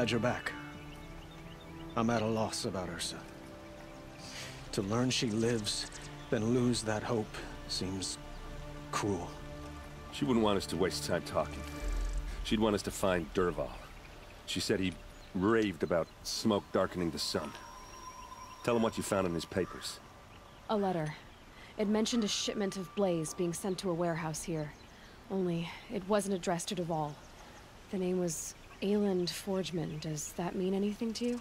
glad you're back. I'm at a loss about Ursa. To learn she lives, then lose that hope, seems cruel. She wouldn't want us to waste time talking. She'd want us to find Dervahl. She said he raved about smoke darkening the sun. Tell him what you found in his papers. A letter. It mentioned a shipment of blaze being sent to a warehouse here. Only, it wasn't addressed to Dervahl. The name was Ayland Forgeman. Does that mean anything to you?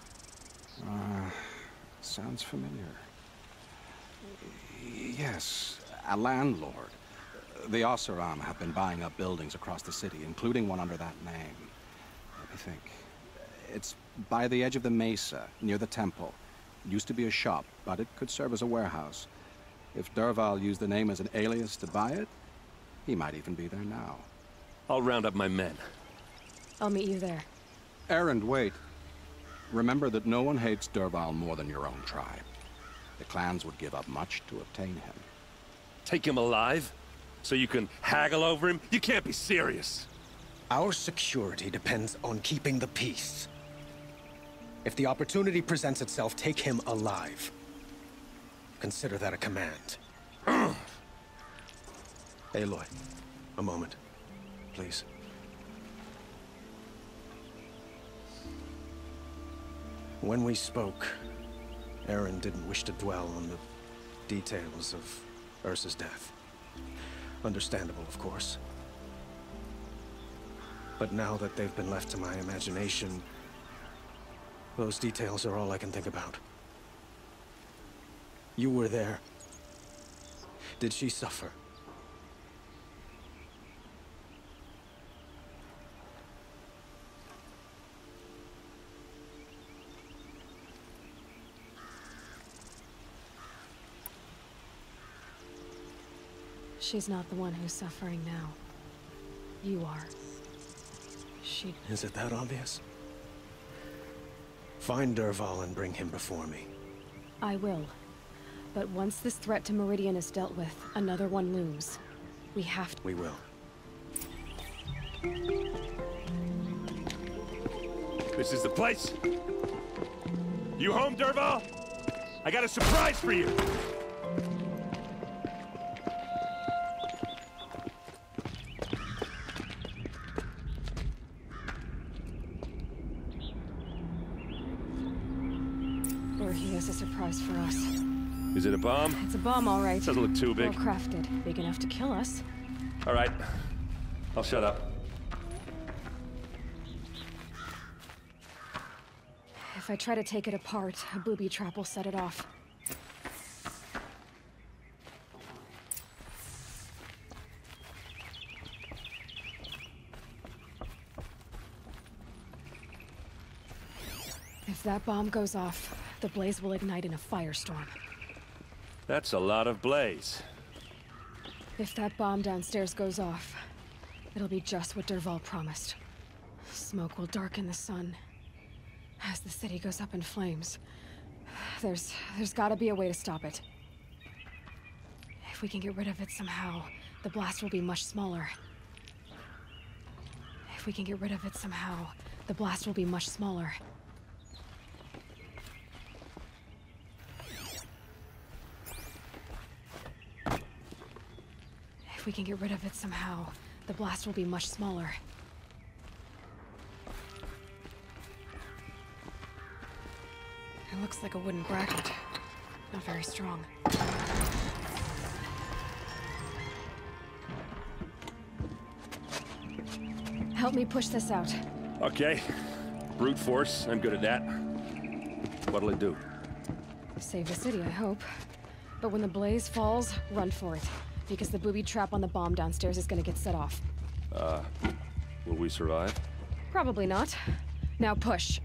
Sounds familiar. Yes, a landlord. The Oseram have been buying up buildings across the city, including one under that name. Let me think. It's by the edge of the mesa, near the temple. It used to be a shop, but it could serve as a warehouse. If Dervahl used the name as an alias to buy it, he might even be there now. I'll round up my men. I'll meet you there. Erend, wait. Remember that no one hates Dervahl more than your own tribe. The clans would give up much to obtain him. Take him alive? So you can haggle over him? You can't be serious. Our security depends on keeping the peace. If the opportunity presents itself, take him alive. Consider that a command. Aloy, a moment, please. When we spoke, Erend didn't wish to dwell on the details of Ursa's death. Understandable, of course. But now that they've been left to my imagination, those details are all I can think about. You were there. Did she suffer? She's not the one who's suffering now. You are. She... Is it that obvious? Find Dervahl and bring him before me. I will. But once this threat to Meridian is dealt with, another one looms. We have to... We will. This is the place? You home, Dervahl? I got a surprise for you! Or he has a surprise for us. Is it a bomb? It's a bomb, all right. Doesn't look too big. Well crafted. Big enough to kill us. All right. I'll shut up. If I try to take it apart, a booby trap will set it off. If that bomb goes off, the blaze will ignite in a firestorm. That's a lot of blaze. If that bomb downstairs goes off, it'll be just what Dervahl promised. Smoke will darken the sun. As the city goes up in flames, there's gotta be a way to stop it. If we can get rid of it somehow, the blast will be much smaller. If we can get rid of it somehow, the blast will be much smaller. If we can get rid of it somehow, the blast will be much smaller. It looks like a wooden bracket. Not very strong. Help me push this out. Okay. Brute force, I'm good at that. What'll it do? Save the city, I hope. But when the blaze falls, run for it. Because the booby trap on the bomb downstairs is gonna get set off. Will we survive? Probably not. Now push.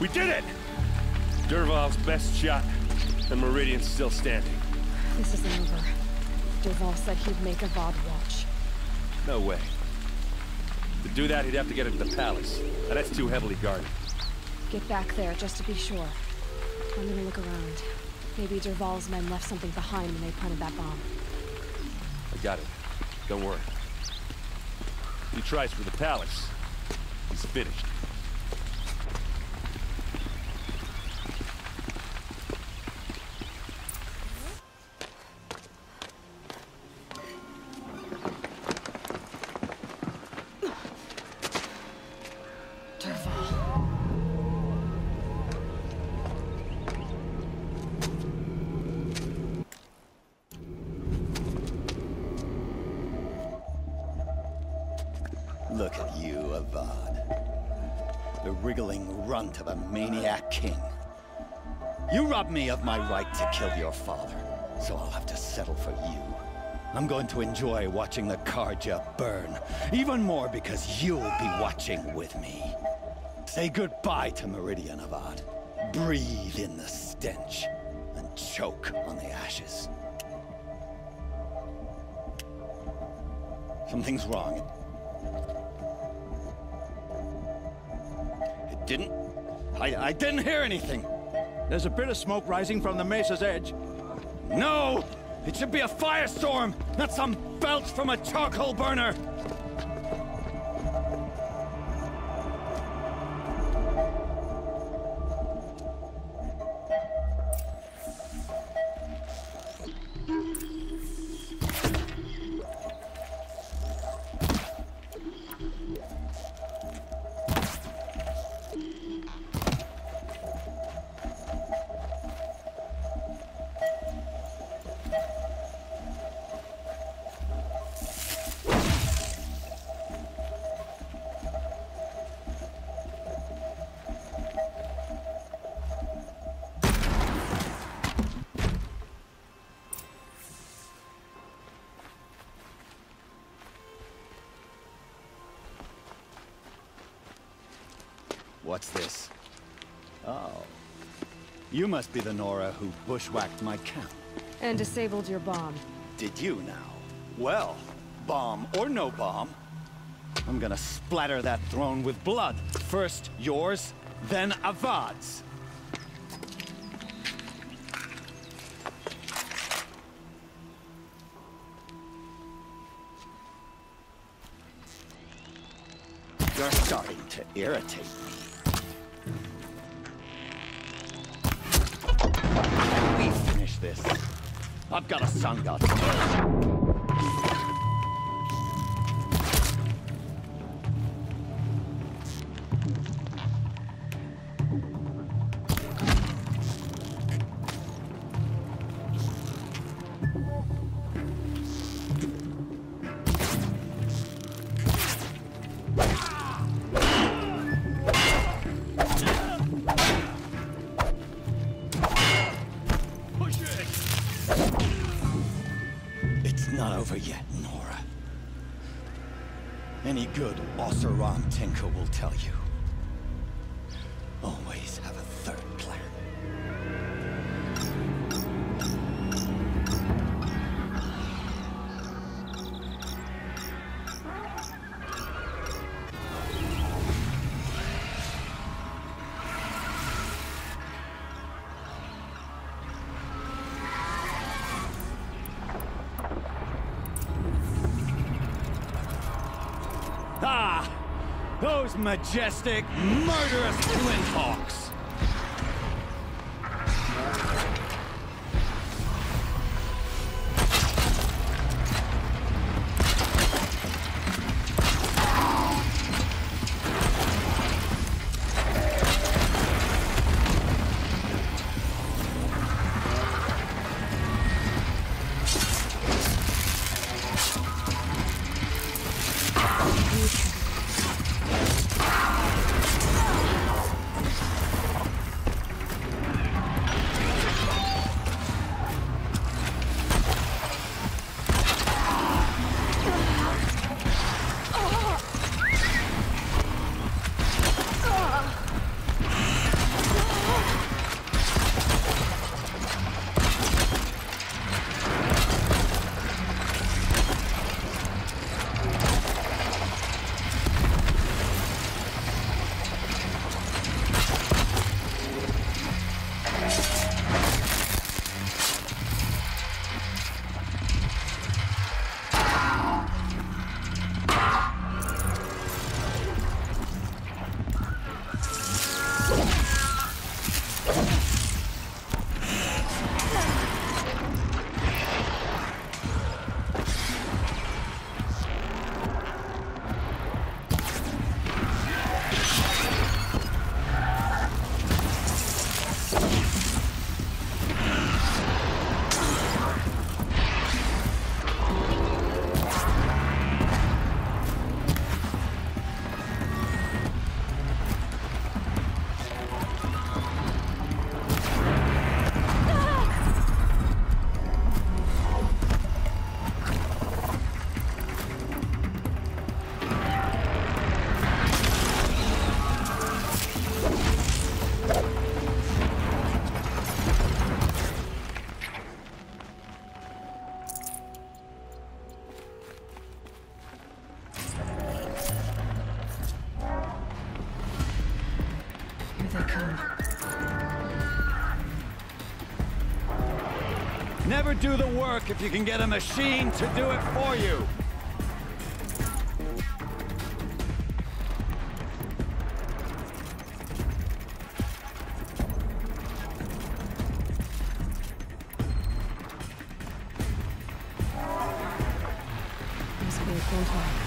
We did it! Dervahl's best shot, and Meridian's still standing. This isn't over. Dervahl said he'd make a Vod watch. No way. To do that, he'd have to get into the palace, and that's too heavily guarded. Get back there, just to be sure. I'm gonna look around. Maybe Dervahl's men left something behind when they planted that bomb. I got it. Don't worry. If he tries for the palace, he's finished. Look at you, Avad. The wriggling runt of a maniac king. You robbed me of my right to kill your father, so I'll have to settle for you. I'm going to enjoy watching the Karja burn, even more because you'll be watching with me. Say goodbye to Meridian, Avad. Breathe in the stench, and choke on the ashes. Something's wrong. I didn't hear anything. There's a bit of smoke rising from the mesa's edge. No! It should be a firestorm, not some belch from a charcoal burner! What's this? Oh. You must be the Nora who bushwhacked my camp. And disabled your bomb. Did you now? Well, bomb or no bomb, I'm gonna splatter that throne with blood. First yours, then Avad's. You're starting to irritate me. Can we finish this? I've got a sun god. Not over yet, Nora. Any good Oseram tinker will tell you. Always have a third plan. Ah! Those majestic, murderous flinthawks! Never do the work if you can get a machine to do it for you. There's a big gold hole.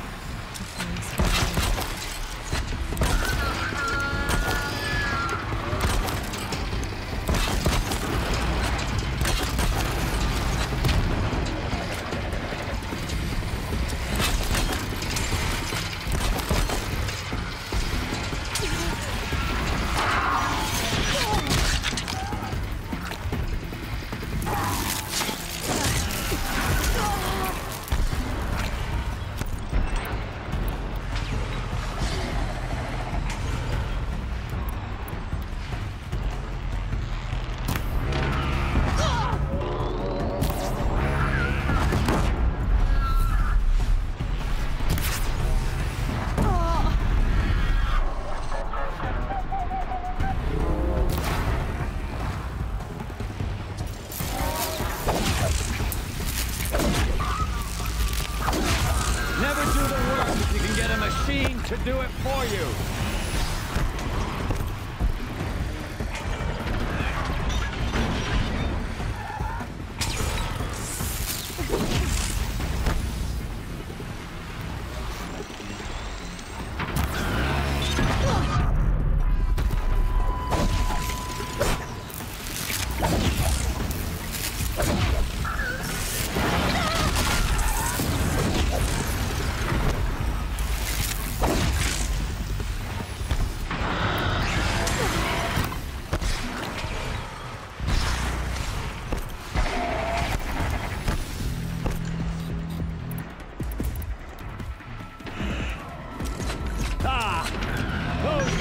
To do it for you.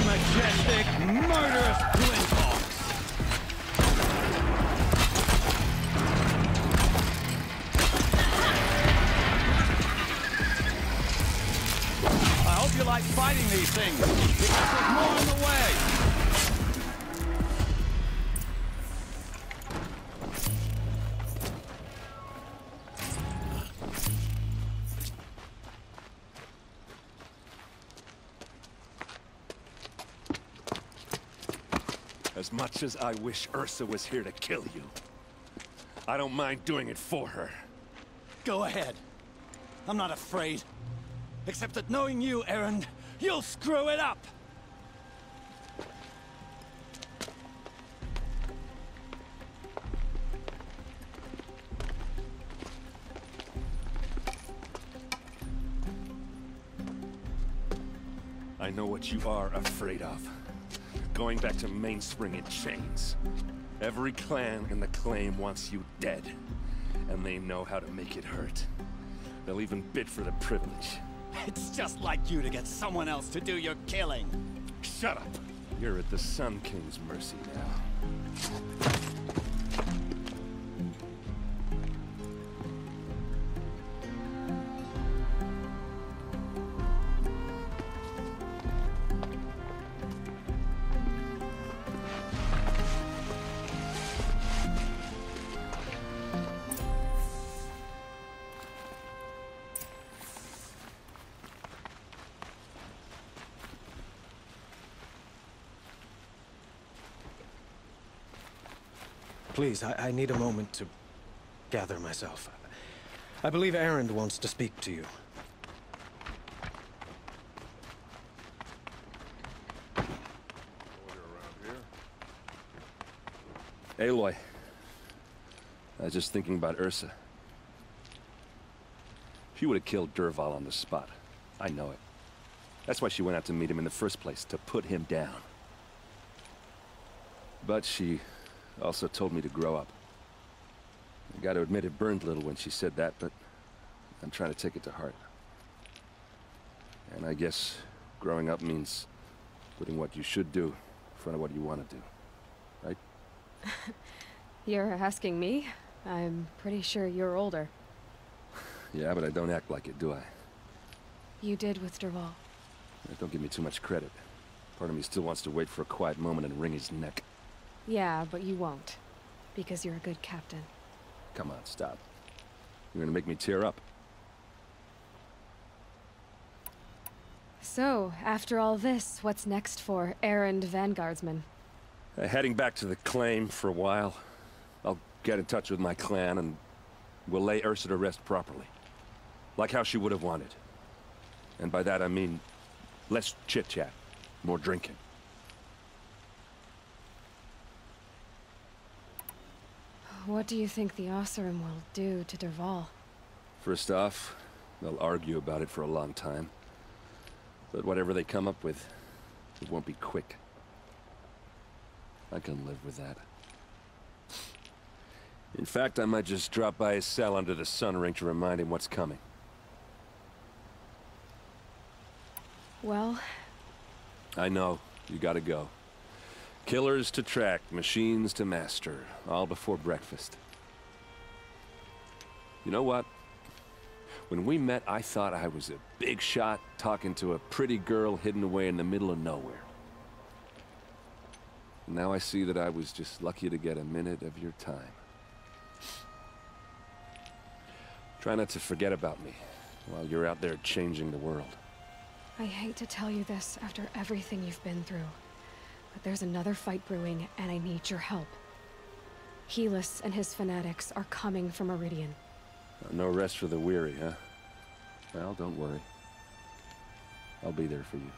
Majestic, murderous twin hawks! I hope you like fighting these things, because there's more in the way! As much as I wish Ursa was here to kill you, I don't mind doing it for her. Go ahead. I'm not afraid. Except that knowing you, Erend, you'll screw it up! I know what you are afraid of. Going back to Mainspring in chains. Every clan in the claim wants you dead. And they know how to make it hurt. They'll even bid for the privilege. It's just like you to get someone else to do your killing. Shut up! You're at the Sun King's mercy now. Please, I need a moment to gather myself. I believe Erend wants to speak to you. Aloy. I was just thinking about Ursa. She would have killed Dervahl on the spot. I know it. That's why she went out to meet him in the first place, to put him down. But she also told me to grow up. I gotta admit it burned a little when she said that, but I'm trying to take it to heart. And I guess growing up means putting what you should do in front of what you want to do. Right? You're asking me? I'm pretty sure you're older. Yeah, but I don't act like it, do I? You did with Dervahl. Don't give me too much credit. Part of me still wants to wait for a quiet moment and wring his neck. Yeah, but you won't. Because you're a good captain. Come on, stop. You're gonna make me tear up. So, after all this, what's next for errand vanguardsman? Heading back to the claim for a while. I'll get in touch with my clan and we'll lay Ursa to rest properly. Like how she would have wanted. And by that I mean less chit-chat, more drinking. What do you think the Oseram will do to Dervahl? First off, they'll argue about it for a long time. But whatever they come up with, it won't be quick. I can live with that. In fact, I might just drop by his cell under the sun ring to remind him what's coming. Well... I know. You gotta go. Killers to track, machines to master, all before breakfast. You know what? When we met, I thought I was a big shot talking to a pretty girl hidden away in the middle of nowhere. Now I see that I was just lucky to get a minute of your time. Try not to forget about me while you're out there changing the world. I hate to tell you this after everything you've been through, but there's another fight brewing, and I need your help. Helis and his fanatics are coming for Meridian. No rest for the weary, huh? Well, don't worry. I'll be there for you.